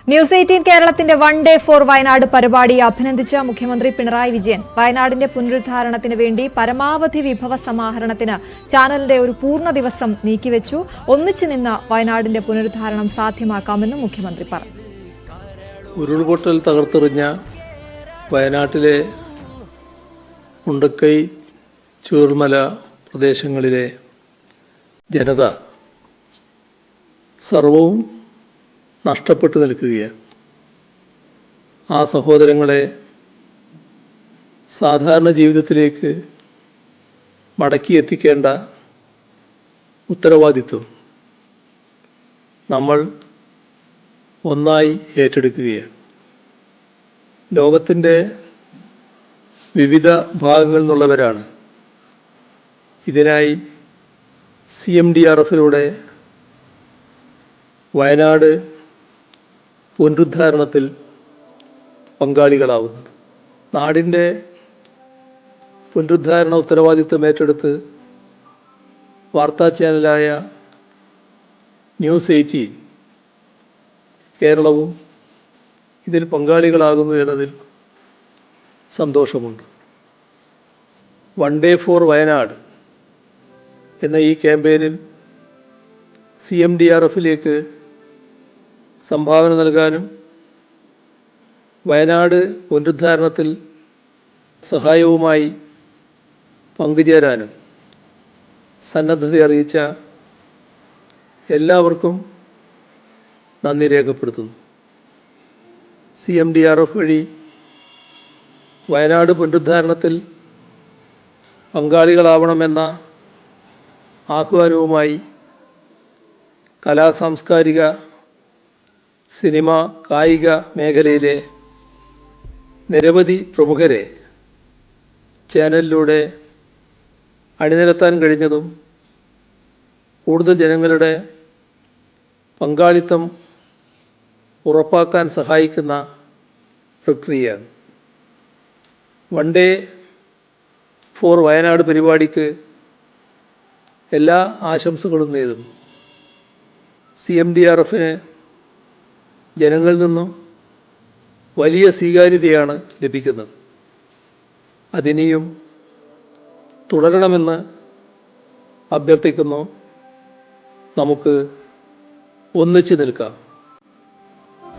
News 18 കേരളത്തിന്റെ one day four Wayanad പരിപാടി അഭിനന്ദിച്ച മുഖ്യമന്ത്രി പിണറായി വിജയൻ വയനാടിന്റെ പുനരുദ്ധാരണത്തിന് വേണ്ടി പരമാവധി വിഭവ സമാഹരണത്തിന് ചാനലിന്റെ ഒരു പൂർണ്ണ ദിവസം നീക്കിവെച്ചു. ഒന്നിച്ചു നിന്ന് വയനാടിന്റെ പുനരുദ്ധാരണം സാധ്യമാക്കാമെന്നും മുഖ്യമന്ത്രി പറഞ്ഞു. ഉരുൾപൊട്ടൽ തകർത്തെറിഞ്ഞ വയനാട്ടിലെ മുണ്ടക്കൈ ചൂർമല പ്രദേശങ്ങളിലെ ജനത സർവവും നഷ്ടപ്പെട്ടു നിൽക്കുകയാണ്. ആ സഹോദരങ്ങളെ സാധാരണ ജീവിതത്തിലേക്ക് മടക്കിയെത്തിക്കേണ്ട ഉത്തരവാദിത്വം നമ്മൾ ഒന്നായി ഏറ്റെടുക്കുകയാണ്. ലോകത്തിൻ്റെ വിവിധ ഭാഗങ്ങളിൽ നിന്നുള്ളവരാണ് ഇതിനായി CMDRF-ലൂടെ വയനാട് പുനരുദ്ധാരണത്തിൽ പങ്കാളികളാവുന്നത്. നാടിൻ്റെ പുനരുദ്ധാരണ ഉത്തരവാദിത്വം ഏറ്റെടുത്ത് വാർത്താ ചാനലായ ന്യൂസ് 18 കേരളവും ഇതിൽ പങ്കാളികളാകുന്നു എന്നതിൽ സന്തോഷമുണ്ട്. വൺ ഡേ ഫോർ വയനാട് എന്ന ഈ ക്യാമ്പയിനിൽ CMDRF-ലേക്ക് സംഭാവന നൽകാനും വയനാട് പുനരുദ്ധാരണത്തിൽ സഹായവുമായി പങ്കുചേരാനും സന്നദ്ധത അറിയിച്ച എല്ലാവർക്കും നന്ദി രേഖപ്പെടുത്തുന്നു. CMDRF വഴി വയനാട് പുനരുദ്ധാരണത്തിൽ പങ്കാളികളാവണമെന്ന ആഹ്വാനവുമായി കലാസാംസ്കാരിക സിനിമ കായിക മേഖലയിലെ നിരവധി പ്രമുഖരെ ചാനലിലൂടെ അണിനിരത്താൻ കഴിഞ്ഞതും കൂടുതൽ ജനങ്ങളുടെ പങ്കാളിത്തം ഉറപ്പാക്കാൻ സഹായിക്കുന്ന പ്രക്രിയയാണ്. വൺ ഡേ ഫോർ വയനാട് പരിപാടിക്ക് എല്ലാ ആശംസകളും നേരുന്നു. CMDRF-ന് ജനങ്ങളിൽ നിന്നും വലിയ സ്വീകാര്യതയാണ് ലഭിക്കുന്നത്. അതിനിയും തുടരണമെന്ന് അഭ്യർത്ഥിക്കുന്നു. നമുക്ക് ഒന്നിച്ചു നിൽക്കാം.